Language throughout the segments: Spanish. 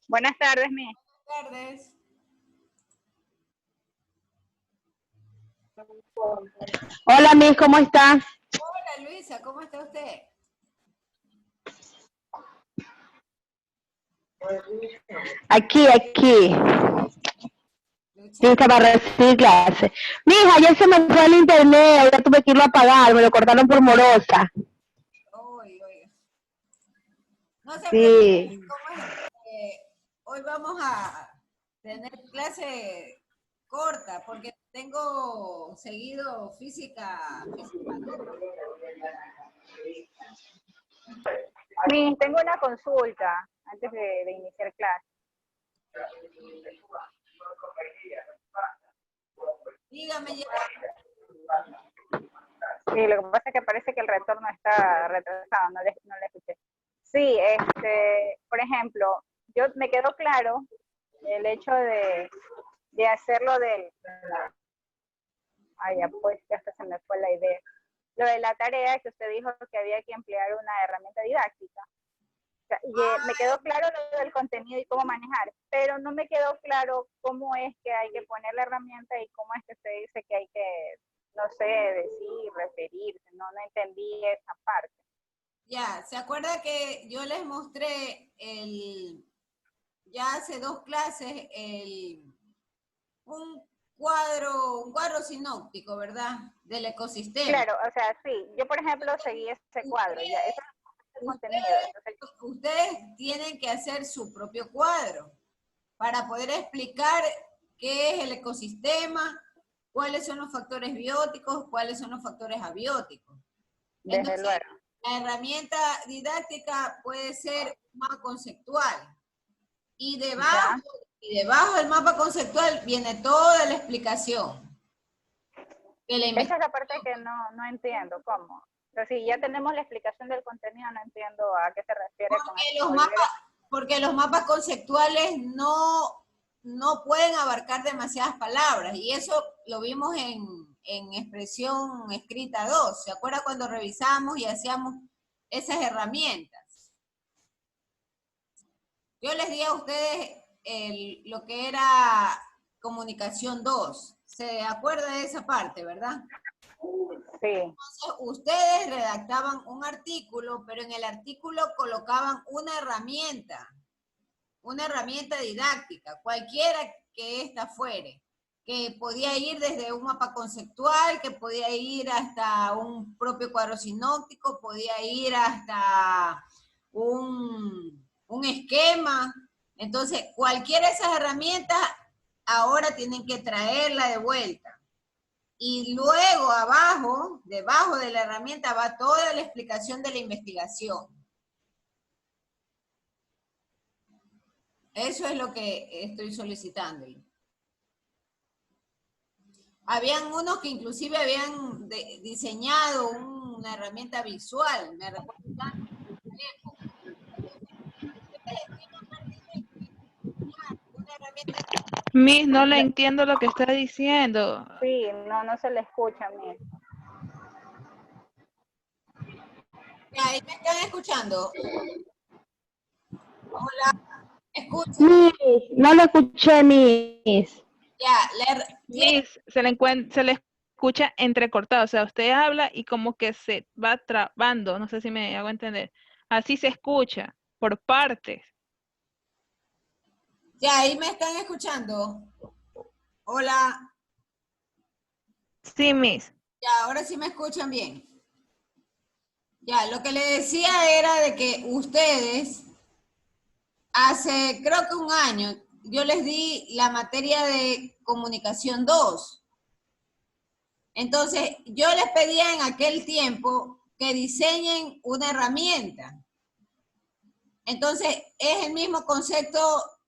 Buenas tardes, mi. Buenas tardes. Hola, Miss, ¿cómo está? Hola, Luisa, ¿cómo está usted? Aquí. Lucha. Lista para recibir clase. Mija, ayer se me fue el internet, ya tuve que irlo a pagar, me lo cortaron por morosa. Oiga. No se preocupe, Sí. ¿cómo es? Hoy vamos a tener clase corta porque tengo seguido física. Mi, tengo una consulta antes de iniciar clase. Dígame ya. Sí, lo que pasa es que parece que el retorno está retrasado, no le escuché. Sí, por ejemplo, yo me quedó claro el hecho de hacerlo del... Ay, ya pues, ya hasta se me fue la idea. Lo de la tarea que usted dijo que había que emplear una herramienta didáctica. Me quedó claro lo del contenido y cómo manejar, pero no me quedó claro cómo es que hay que poner la herramienta y cómo es que se dice que hay que, no sé, decir, referirse, no entendí esa parte. Ya, ¿se acuerda que yo les mostré ya hace 2 clases un cuadro sinóptico, ¿verdad? Del ecosistema. Claro, o sea, sí, yo por ejemplo seguí ese cuadro, ya, eso es el contenido. Entonces, ustedes tienen que hacer su propio cuadro para poder explicar qué es el ecosistema, cuáles son los factores bióticos, cuáles son los factores abióticos. desde Entonces, luego. la herramienta didáctica puede ser un mapa conceptual y debajo del mapa conceptual viene toda la explicación. Esa es la parte que no entiendo, ¿cómo? O sea, si ya tenemos la explicación del contenido, no entiendo a qué se refiere con eso. Porque los mapas conceptuales no pueden abarcar demasiadas palabras, y eso lo vimos en expresión escrita 2. ¿Se acuerda cuando revisamos y hacíamos esas herramientas? Yo les di a ustedes lo que era comunicación 2. ¿Se acuerda de esa parte, verdad? Sí. Entonces, ustedes redactaban un artículo, pero en el artículo colocaban una herramienta didáctica, cualquiera que ésta fuere, que podía ir desde un mapa conceptual, que podía ir hasta un propio cuadro sinóptico, podía ir hasta un esquema. Entonces, cualquiera de esas herramientas ahora tienen que traerla de vuelta. Y luego abajo, debajo de la herramienta, va toda la explicación de la investigación. Eso es lo que estoy solicitando. Habían unos que inclusive habían diseñado una herramienta visual. Me recuerdo tanto. Miss, no le entiendo lo que está diciendo. Sí, no se le escucha a mí. Ahí me están escuchando. Hola, escuchen. Miss, no lo escuché, Miss. Ya, Miss, se le escucha entrecortado, o sea, usted habla y como que se va trabando, no sé si me hago entender. Así se escucha, por partes. ya, ahí me están escuchando. Hola. Sí, Miss. Ya, ahora sí me escuchan bien. Ya, lo que le decía era de que ustedes, hace creo que un año, yo les di la materia de comunicación 2. Entonces, yo les pedía en aquel tiempo que diseñen una herramienta. Entonces, es el mismo concepto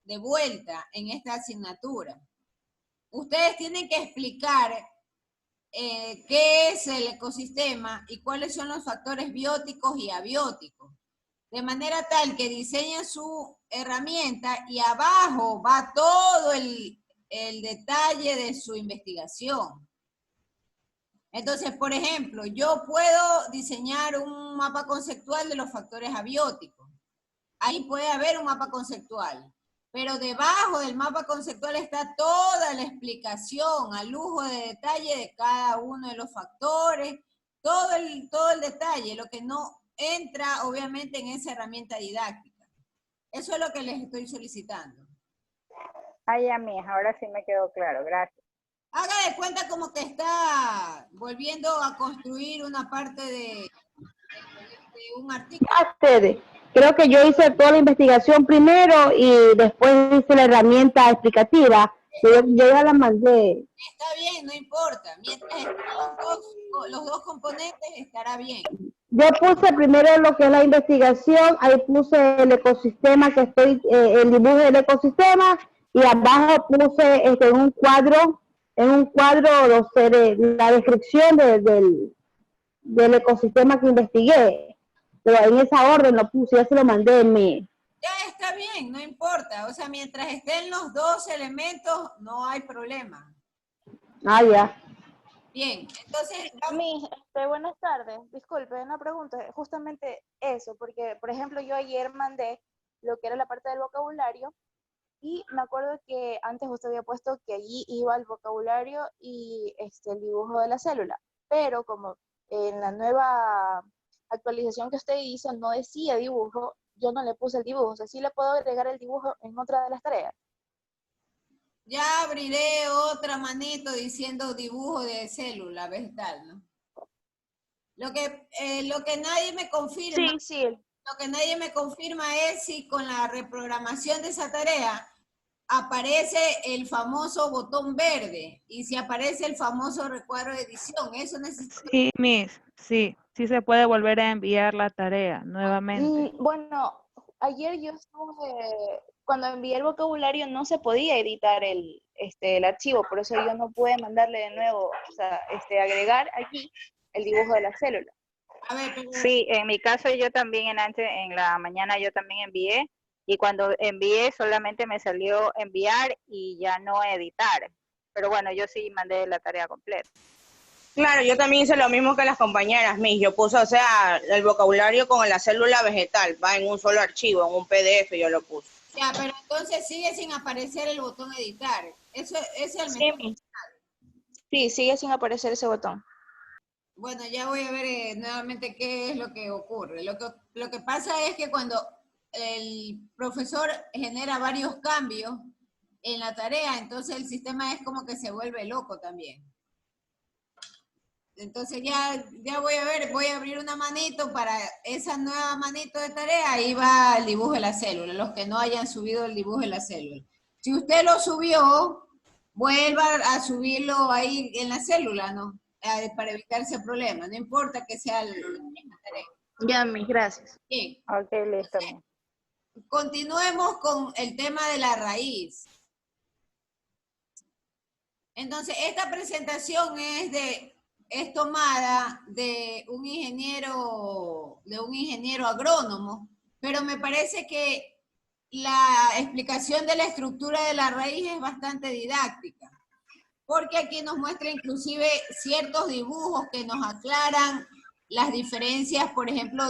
de vuelta en esta asignatura. Ustedes tienen que explicar qué es el ecosistema y cuáles son los factores bióticos y abióticos. De manera tal que diseñen su herramienta y abajo va todo el detalle de su investigación. Entonces, por ejemplo, yo puedo diseñar un mapa conceptual de los factores abióticos. Ahí puede haber un mapa conceptual. pero debajo del mapa conceptual está toda la explicación a lujo de detalle de cada uno de los factores, todo el detalle, lo que no entra obviamente en esa herramienta didáctica. Eso es lo que les estoy solicitando. Ay, a mí, ahora sí me quedó claro, gracias. Haga de cuenta como que está volviendo a construir una parte de un artículo. Ustedes, creo que yo hice toda la investigación primero y después hice la herramienta explicativa. Yo ya la mandé. Está bien, no importa. Mientras estén los dos componentes, estará bien. Yo puse primero lo que es la investigación, ahí puse el ecosistema que estoy, el dibujo del ecosistema, y abajo puse en un cuadro, no sé, la descripción del ecosistema que investigué. Pero en esa orden lo puse, ya se lo mandé en mi. Ya está bien, no importa. O sea, mientras estén los dos elementos, no hay problema. Ah, ya. Bien, entonces... Miss, buenas tardes. Disculpe, una pregunta. Justamente eso, porque, por ejemplo, yo ayer mandé lo que era la parte del vocabulario y me acuerdo que antes usted había puesto que allí iba el vocabulario y el dibujo de la célula, pero como en la nueva actualización que usted hizo no decía dibujo, yo no le puse el dibujo. O sea, sí le puedo agregar el dibujo en otra de las tareas. Ya abriré otra manito diciendo dibujo de célula vegetal, ¿no? Lo que nadie me confirma, Sí. Lo que nadie me confirma es si con la reprogramación de esa tarea aparece el famoso botón verde y si aparece el famoso recuadro de edición. Eso necesito. Sí, Miss, sí se puede volver a enviar la tarea nuevamente. Bueno, ayer yo estuve, cuando envié el vocabulario no se podía editar el archivo, por eso yo no pude mandarle de nuevo, o sea, agregar aquí el dibujo de la célula. A ver, pero... Sí, en mi caso yo también en la mañana yo también envié, y cuando envié solamente me salió enviar y ya no editar. Pero bueno, yo sí mandé la tarea completa. Claro, yo también hice lo mismo que las compañeras, Miss. Yo puse, o sea, el vocabulario con la célula vegetal, va en un solo archivo, en un PDF yo lo puse. Ya, pero entonces sigue sin aparecer el botón editar. Eso es el Sí, Miss. Sí, sigue sin aparecer ese botón. Bueno, ya voy a ver nuevamente qué es lo que ocurre. Lo que pasa es que cuando el profesor genera varios cambios en la tarea, entonces el sistema es como que se vuelve loco también. Entonces ya voy a ver, voy a abrir una manito para esa nueva manito de tarea, ahí va el dibujo de la célula, los que no hayan subido el dibujo de la célula. Si usted lo subió, vuelva a subirlo ahí en la célula, ¿no? Para evitar ese problema, no importa que sea la misma tarea. Ya, Miss, gracias. Bien. Ok, listo. Continuemos con el tema de la raíz. Entonces, esta presentación es tomada de un ingeniero agrónomo, pero me parece que la explicación de la estructura de la raíz es bastante didáctica, porque aquí nos muestra inclusive ciertos dibujos que nos aclaran las diferencias, por ejemplo,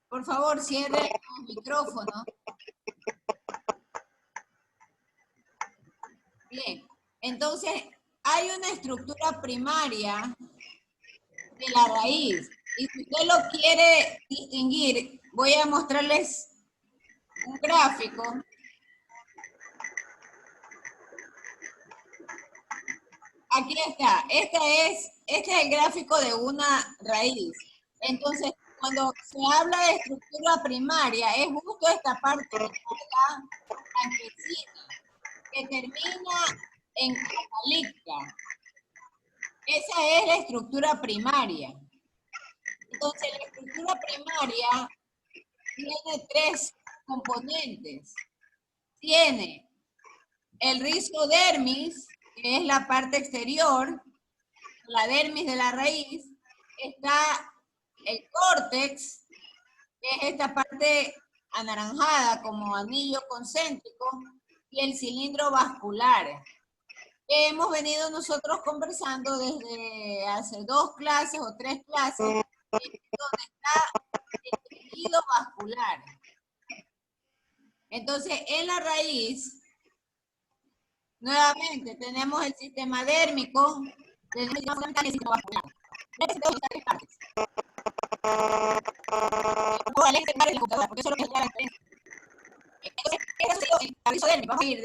Por favor, cierre el micrófono. Bien, entonces hay una estructura primaria de la raíz. Y si usted lo quiere distinguir, voy a mostrarles un gráfico. Aquí está. Este es el gráfico de una raíz. Entonces, cuando se habla de estructura primaria, es justo esta parte de la blanquecina, que termina en apalíptica. Esa es la estructura primaria. Entonces, la estructura primaria tiene tres componentes. Tiene el rizodermis, que es la parte exterior, la dermis de la raíz. Está el córtex, que es esta parte anaranjada como anillo concéntrico, y el cilindro vascular, que hemos venido nosotros conversando desde hace 2 clases o 3 clases, donde está el tejido vascular. Entonces, en la raíz, nuevamente, tenemos el sistema dérmico, tenemos el sistema vascular. Necesitamos tres partes. Por la lente de la computadora, porque eso es lo que es la diferencia. Entonces, el aviso dérmico, vamos a ir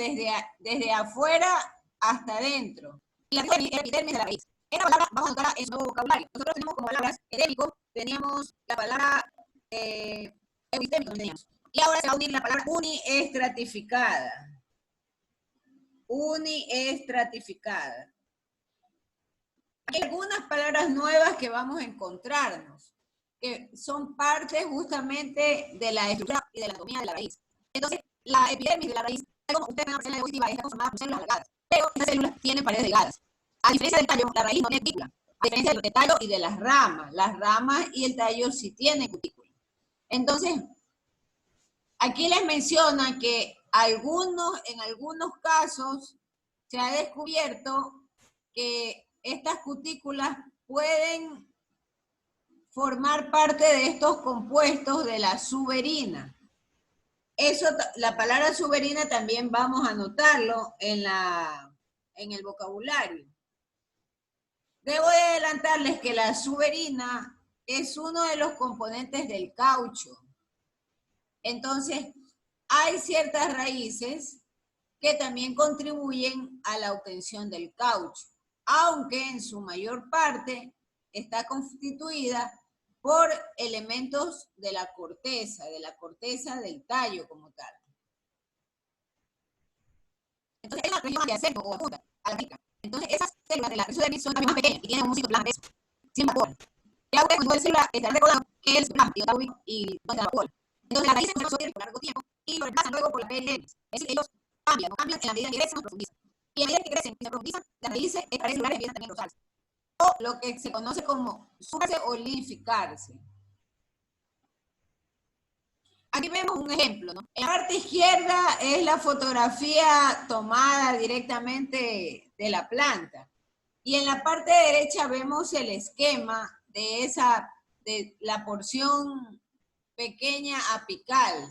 desde afuera hasta adentro. Y la epidermis de la raíz. Esta palabra vamos a anotarla en su nuevo vocabulario. Nosotros tenemos como palabras edémico, teníamos la palabra epistémico, teníamos. Y ahora se va a unir la palabra uniestratificada. Uniestratificada. Hay algunas palabras nuevas que vamos a encontrarnos, que son parte justamente de la estructura y de la anatomía de la raíz. Entonces, la epidermis de la raíz, como ustedes ven en la célula diapositiva, está conformada por células alargadas, pero estas células tienen paredes delgadas. A diferencia del tallo, la raíz no tiene cutícula. A diferencia del tallo y de las ramas y el tallo sí tienen cutícula. Entonces, aquí les menciona que en algunos casos se ha descubierto que estas cutículas pueden formar parte de estos compuestos de la suberina. Eso, la palabra suberina también vamos a anotarlo en el vocabulario. Debo de adelantarles que la suberina es uno de los componentes del caucho. Entonces, hay ciertas raíces que también contribuyen a la obtención del caucho, aunque en su mayor parte está constituida por elementos de la corteza del tallo como tal. Entonces, hay una región adyacente o apunta a la rica. Entonces, esas células de la epidermis son también más pequeñas y tienen un citoplasma sin vapor. El agua con el celular está recordando que el citoplasma y donde la vapor. Entonces, las raíces se absorben por largo tiempo y lo reemplazan luego por la epidermis. Es decir, ellos cambian en la medida que crecen o profundizan. Y a medida que crecen y se profundizan, las raíces en paredes celulares empiezan también a rosarse. O lo que se conoce como sumarse o lificarse. Aquí vemos un ejemplo, ¿no? En la parte izquierda es la fotografía tomada directamente de la planta. Y en la parte derecha vemos el esquema de la porción pequeña apical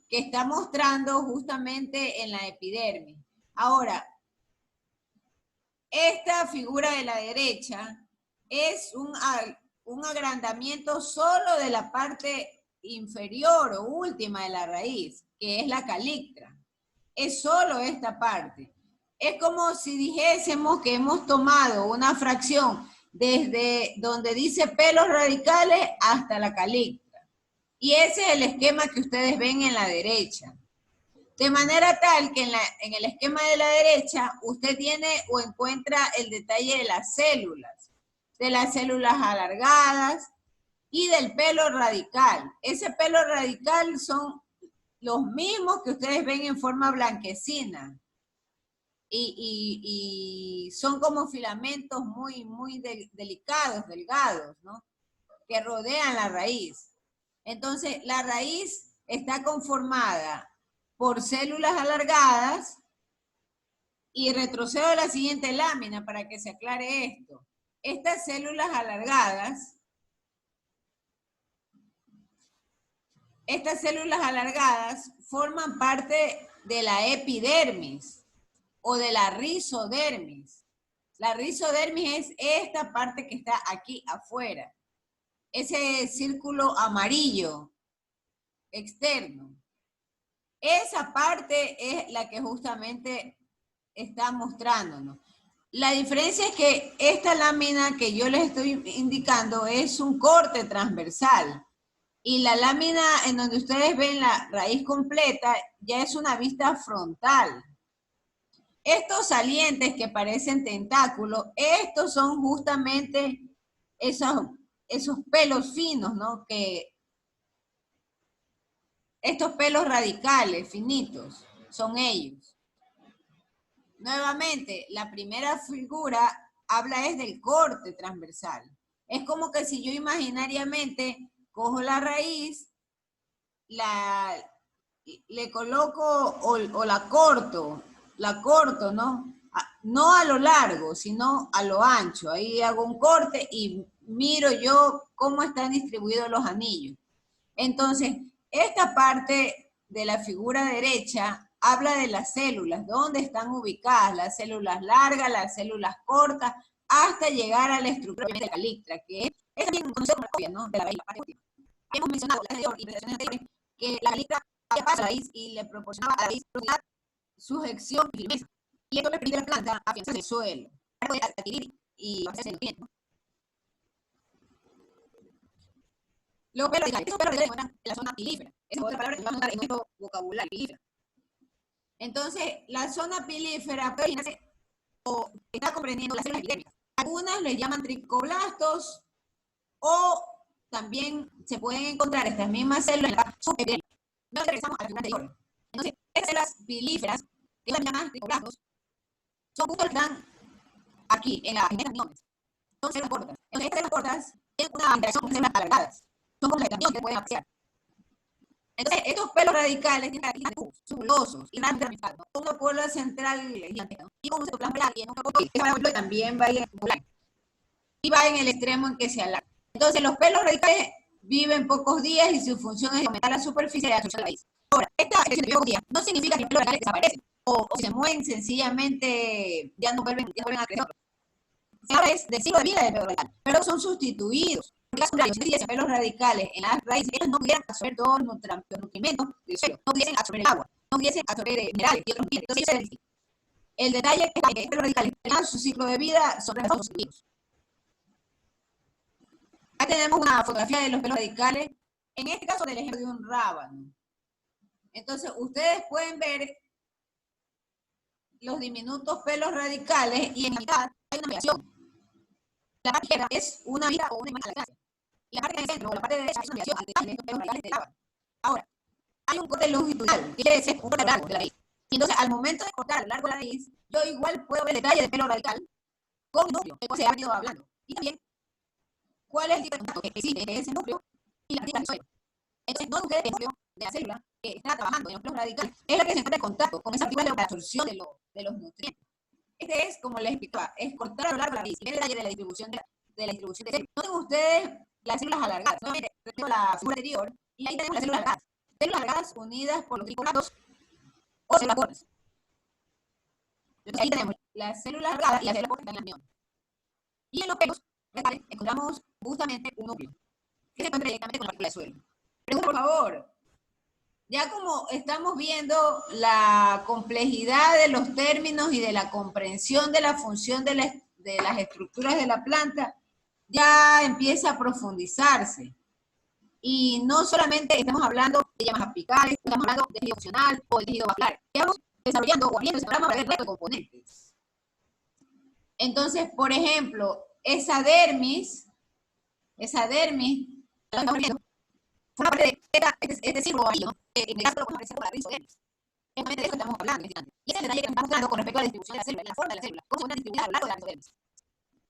que está mostrando justamente en la epidermis. Ahora, esta figura de la derecha es un agrandamiento solo de la parte inferior o última de la raíz, que es la calictra. Es solo esta parte. Es como si dijésemos que hemos tomado una fracción desde donde dice pelos radicales hasta la calictra. Y ese es el esquema que ustedes ven en la derecha. De manera tal que en el esquema de la derecha usted tiene o encuentra el detalle de las células alargadas y del pelo radical. Ese pelo radical son los mismos que ustedes ven en forma blanquecina. Y son como filamentos muy delicados, delgados, ¿no? Que rodean la raíz. Entonces, la raíz está conformada por células alargadas, y retrocedo a la siguiente lámina para que se aclare esto. Estas células alargadas forman parte de la epidermis o de la rizodermis. La rizodermis es esta parte que está aquí afuera. Ese círculo amarillo externo. Esa parte es la que justamente está mostrándonos. La diferencia es que esta lámina que yo les estoy indicando es un corte transversal. Y la lámina en donde ustedes ven la raíz completa ya es una vista frontal. Estos salientes que parecen tentáculos, estos son justamente esos pelos finos, ¿no? Estos pelos radicales, finitos, son ellos. Nuevamente, la primera figura habla es del corte transversal. Es como que si yo imaginariamente cojo la raíz, le coloco o la corto, ¿no? No a lo largo, sino a lo ancho. Ahí hago un corte y miro yo cómo están distribuidos los anillos. Entonces, esta parte de la figura derecha habla de las células, dónde están ubicadas las células largas, las células cortas, hasta llegar a la estructura de la calictra, que es también conocida como la copia, ¿no?, de la raíz, la parte última. Hemos mencionado en las presentaciones anteriores que la calictra había paso a la raíz y le proporcionaba a la raíz profundidad, sujeción y firmeza. Y esto le permite a la planta afianzarse el suelo, para poder adquirir y avanzarse en el nutriente, ¿no? Los pelos radicales. Esos pelos radicales se encuentran en la zona pilífera. Esa es otra palabra que vamos a usar en nuestro vocabulario, pilífera. Entonces, la zona pilífera puede originarse o está comprendiendo las células epidérmicas. Algunas les llaman tricoblastos o también se pueden encontrar estas mismas células en la subepidérmica. Entonces, regresamos a la figura anterior. Entonces, estas células pilíferas, que son llamadas tricoblastos, son justo las que están aquí, en estas miones. Son células cortas. Entonces, estas células cortas tienen una interacción con células alargadas. Son como las camión que pueden apreciar. Entonces, estos pelos radicales tienen características tubulosos y ramificados, ¿no? Una cola central gigantesca, ¿no? Y con un citoplasma y en un campo también va a ir y va en el extremo en que se alarga. Entonces, los pelos radicales viven pocos días y su función es aumentar la superficie de la absorción de la raíz. Ahora, esta expresión de pocos días no significa que los pelos radicales desaparecen o se mueven sencillamente, ya no vuelven a crecer. Se habla es del ciclo de vida del pelo radical, pero son sustituidos. Porque las pelos radicales en las raíces, ellos no pudieran absorber todos los nutrimentos del suelo, no pudiesen absorber el agua, no pudiesen absorber minerales y otros nutrientes. Entonces, el detalle es que los pelos radicales en su ciclo de vida son sustituidos. Ahí tenemos una fotografía de los pelos radicales, en este caso del ejemplo de un rábano. Entonces, ustedes pueden ver los diminutos pelos radicales y en la mitad hay una mediación. La parte izquierda es una vida o una imagen a la distancia. Y la parte del centro o la parte derecha es una mediación al detalle de estos pelos radicales de rábano. Ahora, hay un corte longitudinal, que quiere decir un corte largo de la raíz. Y entonces, al momento de cortar a lo largo de la raíz, yo igual puedo ver el detalle del pelo radical con el núcleo, del cual se ha venido hablando. Y también, cuál es el tipo de contacto que existe entre ese núcleo y la partícula del suelo. Entonces, no ustedes el núcleo de la célula que está trabajando en los pelos radicales es la que se encuentra en contacto con esa partícula de absorción de los nutrientes. Este es, como les explicaba, es cortar a lo largo de la raíz y ver el detalle de la distribución de células. Noten ustedes las células alargadas. Nuevamente, tenemos la figura anterior y ahí tenemos las células alargadas. Células alargadas unidas por los tricoblastos o células cortas. Entonces ahí tenemos las células alargadas y las células cortas que están en la unión. Y en los pelos radicales encontramos justamente un núcleo que se encuentra directamente con la partícula del suelo. Pregunta, por favor. Ya como estamos viendo la complejidad de los términos y de la comprensión de la función de las estructuras de la planta, ya empieza a profundizarse. Y no solamente estamos hablando de llamas apicales, estamos hablando de tejido funcional o de tejido vascular. Estamos desarrollando o abriendo ese programa para ver el resto de componentes. Entonces, por ejemplo, esa dermis, la estamos viendo, forma parte de este círculo amarillo, ¿no? En el caso lo podemos aparecer con la rizodermis. Es justamente de eso que estamos hablando. Y ese es el detalle que estamos mostrando con respecto a la distribución de la célula, la forma de la célula, cómo se encuentra distribuida a lo largo de la rizodermis.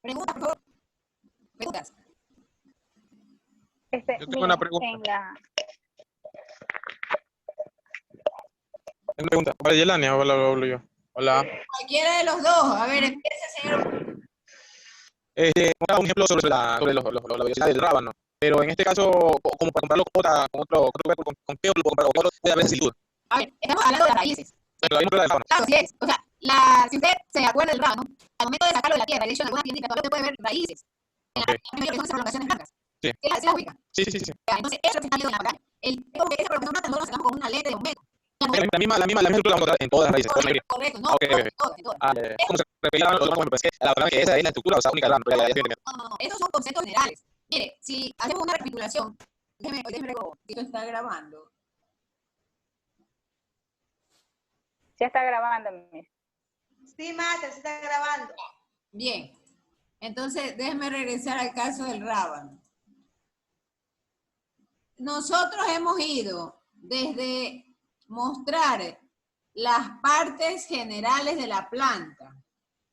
Preguntas, por favor. Preguntas. Yo tengo una pregunta. Tengo una pregunta. ¿Para Yelania o la hablo yo? Hola. Cualquiera de los dos. A ver, empieza, señor. Un ejemplo sobre la velocidad del rábano. Pero en este caso, como para compararlo con otro tubérculo, ¿con qué otro puede haber similitud? A ver, estamos hablando de las raíces. Pero ahí no habla del rábano. Claro, sí es. O sea, si usted se acuerda del rábano, al momento de sacarlo de la tierra, le echan alguna tiendita, todavía puede ver raíces. Okay. En la que son esas prolongaciones blancas. Sí. ¿Sí las ubica? Sí. Entonces, eso es lo que está viendo en la pantalla. Esa prolongación blanca nosotros lo sacamos con una lente de aumento. La misma estructura la vamos a encontrar en todas las raíces. Correcto, no, Okay. en todas. Es como se refería a los demás, pues que la palabra que esa es la estructura, o sea, única del rábano. No, esos son conceptos generales. Mire, si hacemos una recapitulación, déjeme luego, si esto está grabando. Ya está grabando, Miss. Sí, Master, se está grabando. Bien, entonces déjeme regresar al caso del rábano. Nosotros hemos ido desde mostrar las partes generales de la planta.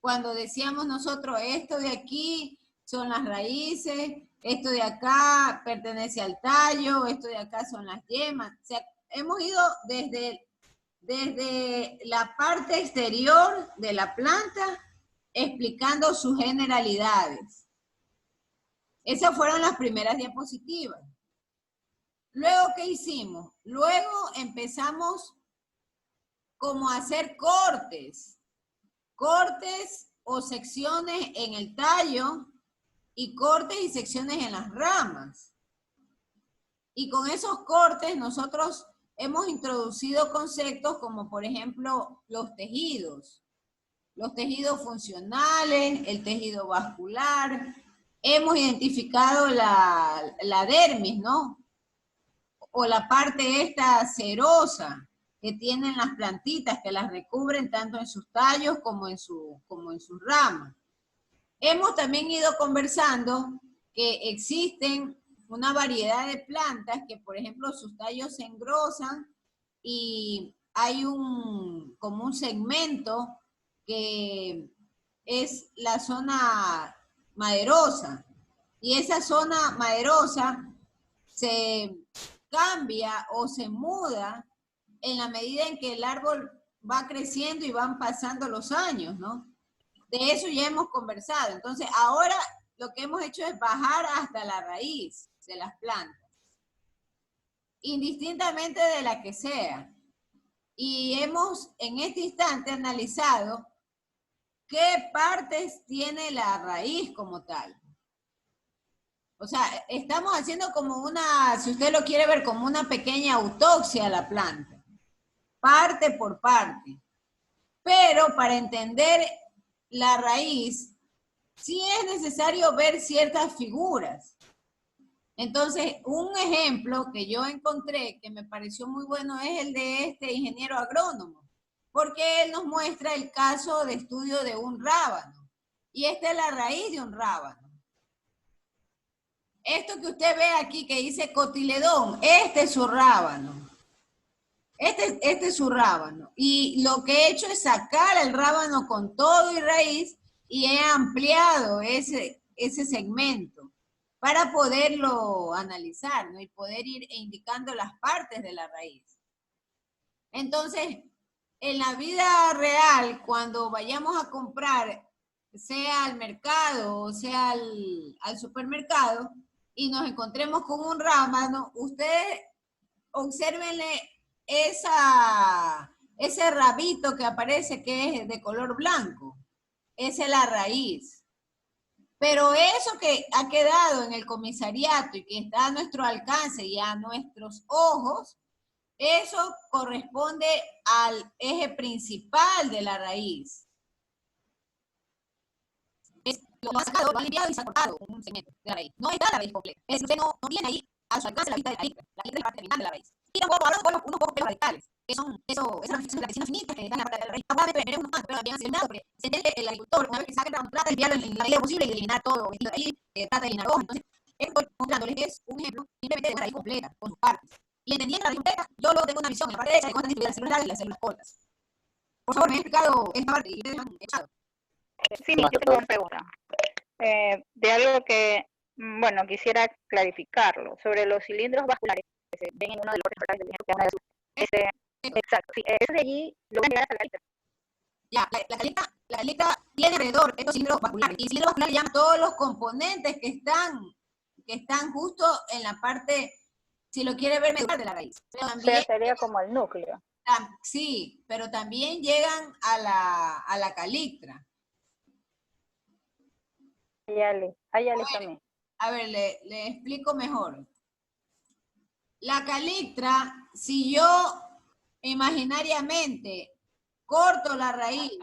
Cuando decíamos nosotros, esto de aquí son las raíces, esto de acá pertenece al tallo, esto de acá son las yemas. O sea, hemos ido desde la parte exterior de la planta explicando sus generalidades. Esas fueron las primeras diapositivas. Luego, ¿qué hicimos? Luego empezamos como a hacer cortes o secciones en el tallo y cortes y secciones en las ramas. Y con esos cortes nosotros hemos introducido conceptos como, por ejemplo, los tejidos funcionales, el tejido vascular. Hemos identificado la dermis, ¿no? O la parte esta cerosa que tienen las plantitas, que las recubren tanto en sus tallos como en sus ramas. Hemos también ido conversando que existen una variedad de plantas que, por ejemplo, sus tallos se engrosan y hay como un segmento que es la zona maderosa. Y esa zona maderosa se cambia o se muda en la medida en que el árbol va creciendo y van pasando los años, ¿no? De eso ya hemos conversado. Entonces, ahora lo que hemos hecho es bajar hasta la raíz de las plantas, indistintamente de la que sea. Y hemos en este instante analizado qué partes tiene la raíz como tal. O sea, estamos haciendo como una, si usted lo quiere ver, como una pequeña autopsia a la planta, parte por parte. Pero para entender la raíz, sí es necesario ver ciertas figuras. Entonces, un ejemplo que yo encontré que me pareció muy bueno es el de este ingeniero agrónomo, porque él nos muestra el caso de estudio de un rábano. Y esta es la raíz de un rábano. Esto que usted ve aquí que dice cotiledón, este es su rábano. Este es su rábano. Y lo que he hecho es sacar el rábano con todo y raíz y he ampliado ese segmento para poderlo analizar, ¿no? Y poder ir indicando las partes de la raíz. Entonces, en la vida real, cuando vayamos a comprar, sea al mercado o sea al supermercado, y nos encontremos con un rábano, ustedes obsérvenle ese rabito que aparece que es de color blanco. Esa es la raíz. Pero eso que ha quedado en el comisariato y que está a nuestro alcance y a nuestros ojos, eso corresponde al eje principal de la raíz. Lo han sacado, lo han limpiado y se ha cortado un segmento de la raíz. No está la raíz completa. Es decir, usted no tiene ahí a su alcance la vista de la calícula. La calícula es la parte terminal de la raíz. Y tampoco hablo con unos pocos pelos radicales, que son esas ramificaciones de la vecina finitas que están en la parte de la raíz. Probablemente veremos unos más, pero bien acelerados, porque se entiende que el agricultor, una vez que saca el grano, trata de limpiarlo en la medida posible y de eliminar todo lo vestido de ahí, trata de eliminar hojas. Entonces, estoy mostrándoles que es un ejemplo simplemente de una raíz completa, con sus partes. Y entendiendo la raíz completa, yo luego tengo una visión en la parte derecha de cómo están distribuidas las células largas y las células cortas. Por favor, me he explicado esta parte y ustedes me han echado. Sí, yo tengo una pregunta. De algo que, bueno, quisiera clarificarlo, sobre los cilindros vasculares que se ven en uno de los reportajes del ejemplo que es una de sus. Exacto, sí, eso de allí lo van a llegar hasta la calita. Ya, la calita tiene alrededor estos cilindros vasculares, y cilindros vasculares llaman todos los componentes que están justo en la parte, si lo quiere ver, medular de la raíz. Pero también, o sea, sería como el núcleo. Sí, pero también llegan a la calictra. Hay ales también. A ver, le explico mejor. La calictra, si yo imaginariamente corto la raíz,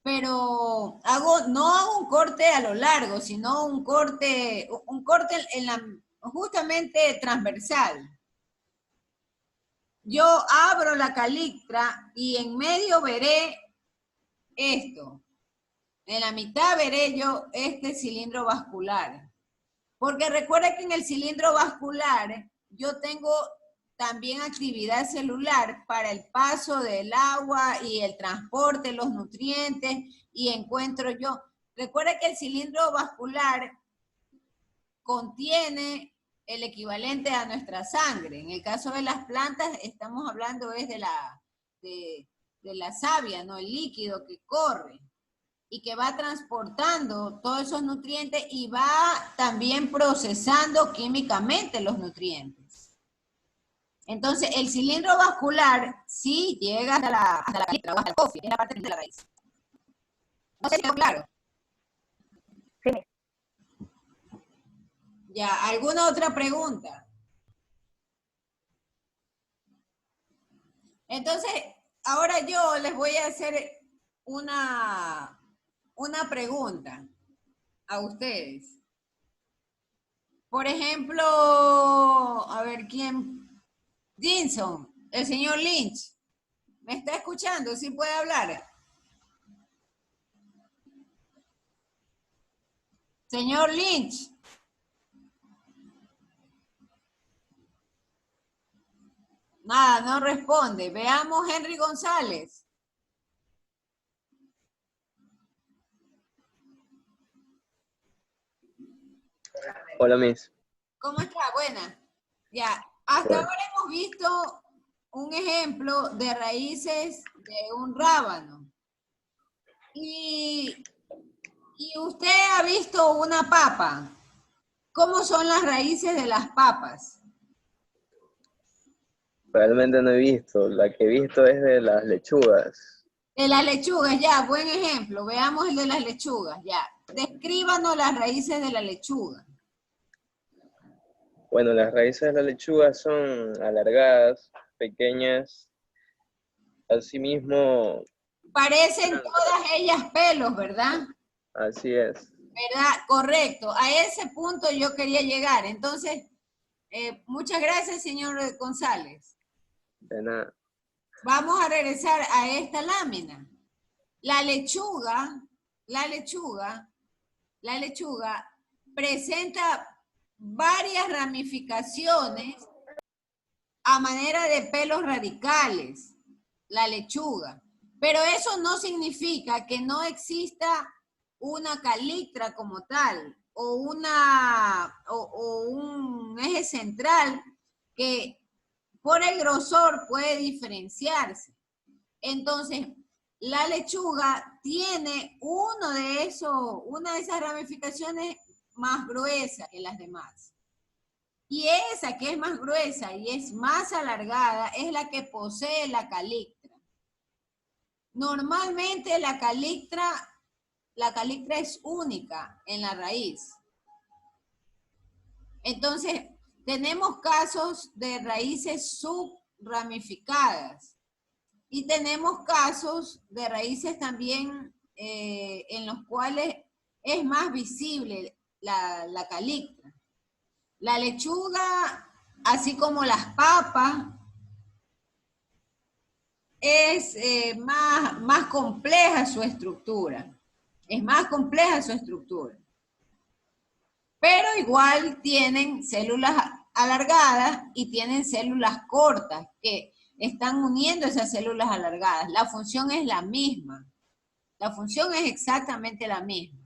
pero no hago un corte a lo largo, sino un corte justamente transversal. Yo abro la calictra y en medio veré esto. En la mitad veré yo este cilindro vascular. Porque recuerda que en el cilindro vascular yo tengo también actividad celular para el paso del agua y el transporte, los nutrientes, y encuentro yo. Recuerda que el cilindro vascular contiene el equivalente a nuestra sangre. En el caso de las plantas estamos hablando es de la savia, ¿no? El líquido que corre. y que va transportando todos esos nutrientes y va también procesando químicamente los nutrientes. Entonces, el cilindro vascular sí llega hasta la calitra, o hasta el cofre, es la parte de la raíz. No sé si quedó claro. Sí. Ya, ¿alguna otra pregunta? Entonces, ahora yo les voy a hacer una pregunta a ustedes. Por ejemplo, a ver quién. Jinson, el señor Lynch. ¿Me está escuchando? ¿Sí puede hablar? Señor Lynch. Nada, no responde. Veamos Henry González. Hola, Miss. ¿Cómo está? Buena. Ya, hasta Bueno. ahora hemos visto un ejemplo de raíces de un rábano. Y usted ha visto una papa. ¿Cómo son las raíces de las papas? Realmente no he visto. La que he visto es de las lechugas. De las lechugas, ya, buen ejemplo. Veamos el de las lechugas, ya. Descríbanos las raíces de la lechuga. Bueno, las raíces de la lechuga son alargadas, pequeñas. Asimismo, Parecen todas ellas pelos, ¿verdad? así es. ¿Verdad? Correcto. A ese punto yo quería llegar. Entonces, muchas gracias, señor González. De nada. Vamos a regresar a esta lámina. La lechuga presenta varias ramificaciones a manera de pelos radicales, la lechuga. Pero eso no significa que no exista una calitra como tal, o un eje central que por el grosor puede diferenciarse. Entonces, la lechuga tiene una de esas ramificaciones más gruesa que las demás. Y esa que es más gruesa y es más alargada es la que posee la calictra. Normalmente la calictra es única en la raíz. Entonces, tenemos casos de raíces subramificadas y tenemos casos de raíces también en los cuales es más visible la calictra. La lechuga, así como las papas, es más compleja su estructura. Es más compleja su estructura. Pero igual tienen células alargadas y tienen células cortas que están uniendo esas células alargadas. La función es la misma. La función es exactamente la misma.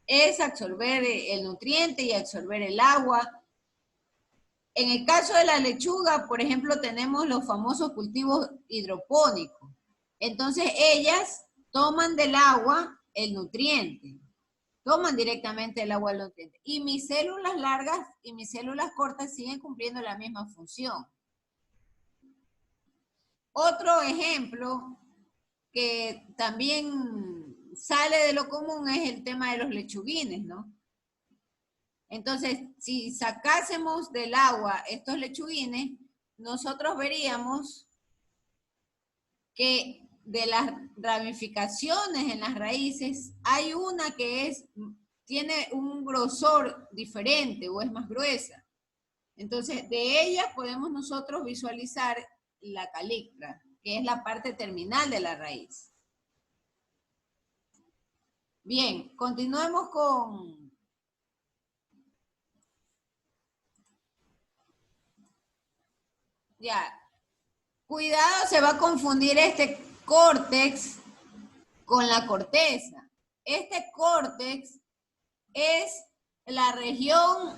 Es absorber el nutriente y absorber el agua. En el caso de la lechuga, por ejemplo, tenemos los famosos cultivos hidropónicos. Entonces, ellas toman del agua el nutriente. Toman directamente el agua del nutriente. Y mis células largas y mis células cortas siguen cumpliendo la misma función. Otro ejemplo que también sale de lo común es el tema de los lechuguines, ¿no? Entonces, si sacásemos del agua estos lechuguines, nosotros veríamos que de las ramificaciones en las raíces, hay una que tiene un grosor diferente o es más gruesa. Entonces, de ella podemos nosotros visualizar la calictra, que es la parte terminal de la raíz. Bien, continuemos con... Ya, cuidado, se va a confundir este córtex con la corteza. Este córtex es la región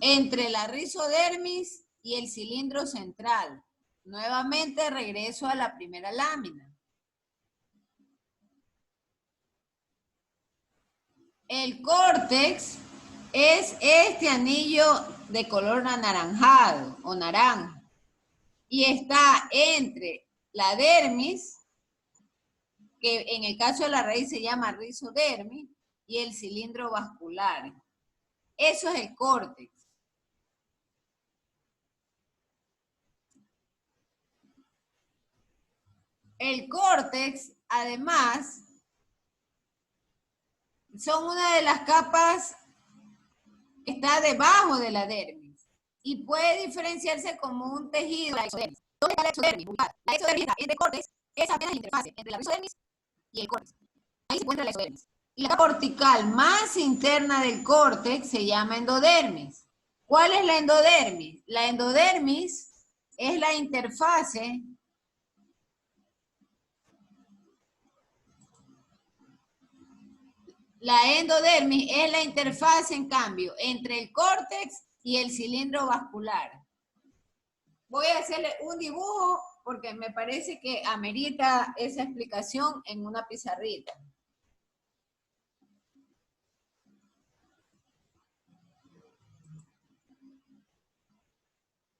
entre la rizodermis y el cilindro central. Nuevamente regreso a la primera lámina. El córtex es este anillo de color anaranjado o naranja y está entre la dermis, que en el caso de la raíz se llama rizodermis, y el cilindro vascular. Eso es el córtex. El córtex, además, son una de las capas que está debajo de la dermis y puede diferenciarse como un tejido. La exodermis. ¿Dónde está la exodermis? La exodermis está entre el córtex, es apenas la interfase entre la rizodermis y el córtex. Ahí se encuentra la exodermis. Y la capa cortical más interna del córtex se llama endodermis. ¿Cuál es la endodermis? La endodermis es la interfase en cambio, entre el córtex y el cilindro vascular. Voy a hacerle un dibujo porque me parece que amerita esa explicación en una pizarrita.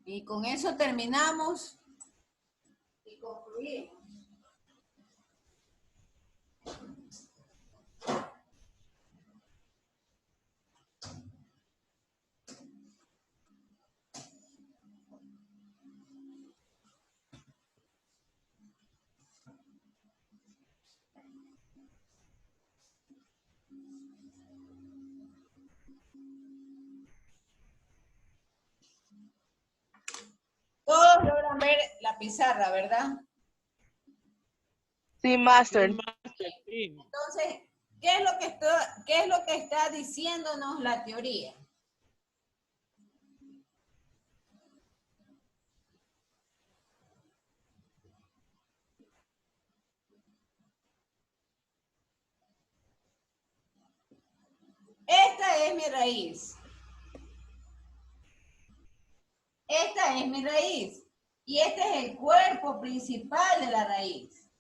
Y con eso terminamos y concluimos. Todos logran ver la pizarra, ¿verdad? Sí, Master. Entonces, ¿qué es lo que está diciéndonos la teoría? Esta es mi raíz. Esta es mi raíz. Y este es el cuerpo principal de la raíz.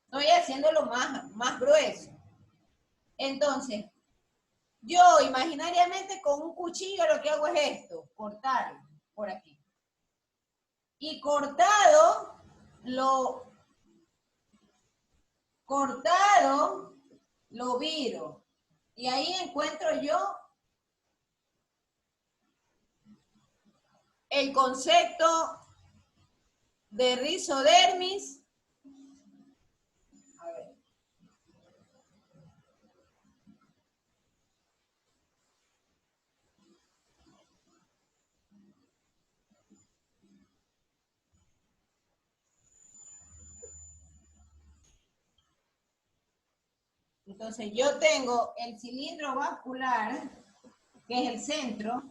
Estoy haciéndolo más grueso. Entonces, yo imaginariamente con un cuchillo lo que hago es esto, cortarlo por aquí. Y cortado, lo viro. Y ahí encuentro yo el concepto de rizodermis. A ver. Entonces yo tengo el cilindro vascular, que es el centro.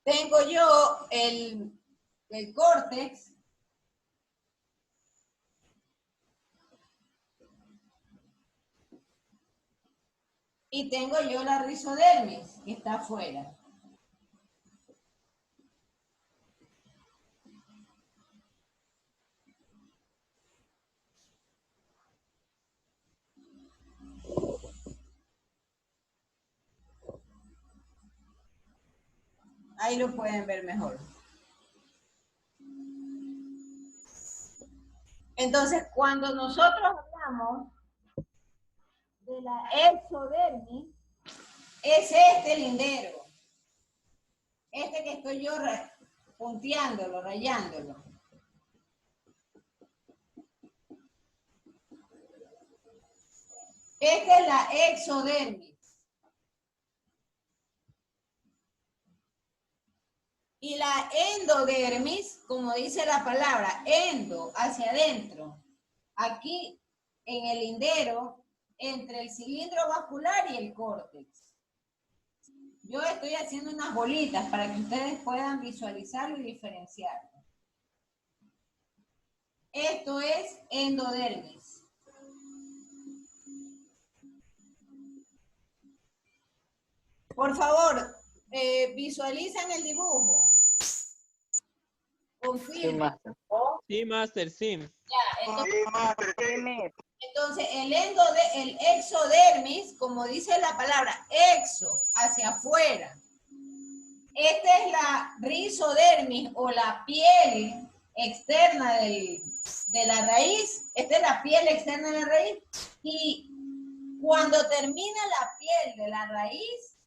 Tengo yo el córtex. Y tengo yo la rizodermis, que está afuera. Ahí lo pueden ver mejor. Entonces, cuando nosotros hablamos de la exodermis, es este lindero. Este que estoy yo punteándolo, rayándolo. Esta es la exodermis. Y la endodermis, como dice la palabra, endo, hacia adentro. Aquí en el lindero, entre el cilindro vascular y el córtex. Yo estoy haciendo unas bolitas para que ustedes puedan visualizarlo y diferenciarlo. Esto es endodermis. Por favor, visualizan el dibujo. Confirmen. Sí, Master, sí. Ya, Entonces, el exodermis, como dice la palabra, exo, hacia afuera. Esta es la rizodermis o la piel externa de la raíz. Esta es la piel externa de la raíz. Y cuando termina la piel de la raíz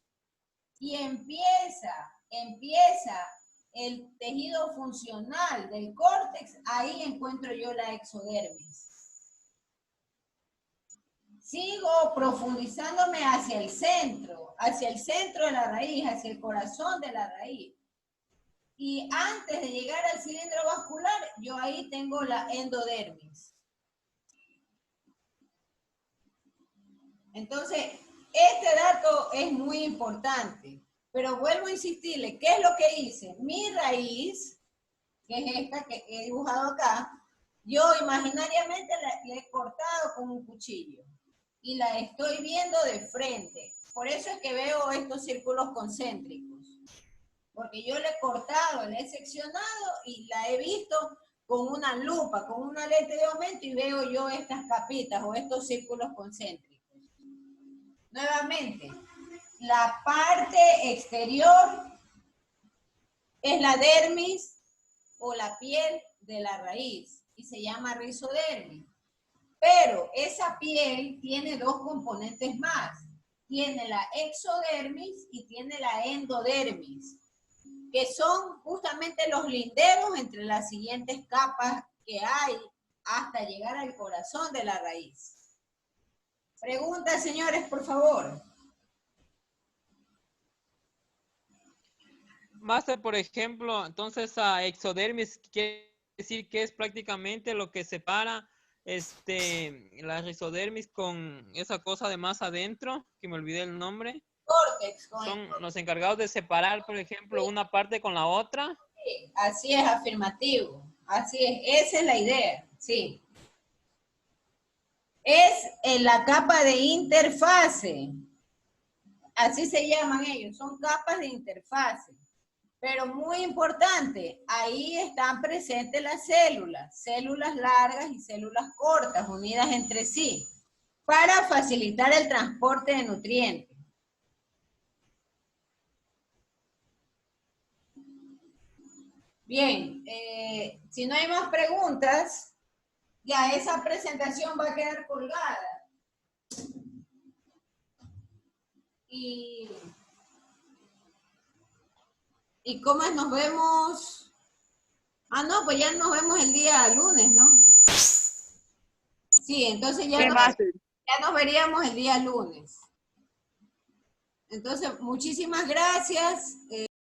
y empieza el tejido funcional del córtex, ahí encuentro yo la exodermis. Sigo profundizándome hacia el centro de la raíz, hacia el corazón de la raíz. Y antes de llegar al cilindro vascular, yo ahí tengo la endodermis. Entonces, este dato es muy importante. Pero vuelvo a insistirle, ¿qué es lo que hice? Mi raíz, que es esta que he dibujado acá, yo imaginariamente la he cortado con un cuchillo. Y la estoy viendo de frente. Por eso es que veo estos círculos concéntricos. Porque yo le he cortado, le he seccionado y la he visto con una lupa, con una lente de aumento y veo yo estas capitas o estos círculos concéntricos. Nuevamente, la parte exterior es la dermis o la piel de la raíz y se llama rizodermis. Pero esa piel tiene dos componentes más. Tiene la exodermis y tiene la endodermis, que son justamente los linderos entre las siguientes capas que hay hasta llegar al corazón de la raíz. Preguntas, señores, por favor. Master, por ejemplo, entonces a exodermis quiere decir que es prácticamente lo que separa la rizodermis con esa cosa de más adentro, que me olvidé el nombre. Córtex. Son los encargados de separar, por ejemplo, una parte con la otra. Sí, así es, afirmativo. Así es, esa es la idea, sí. Es en la capa de interfase. Así se llaman ellos, son capas de interfase. Pero muy importante, ahí están presentes las células largas y células cortas, unidas entre sí, para facilitar el transporte de nutrientes. Bien, si no hay más preguntas, ya esa presentación va a quedar colgada. ¿Y cómo es? Nos vemos? Ah, no, pues ya nos vemos el día lunes, ¿no? Sí, entonces ya nos veríamos el día lunes. Entonces, muchísimas gracias.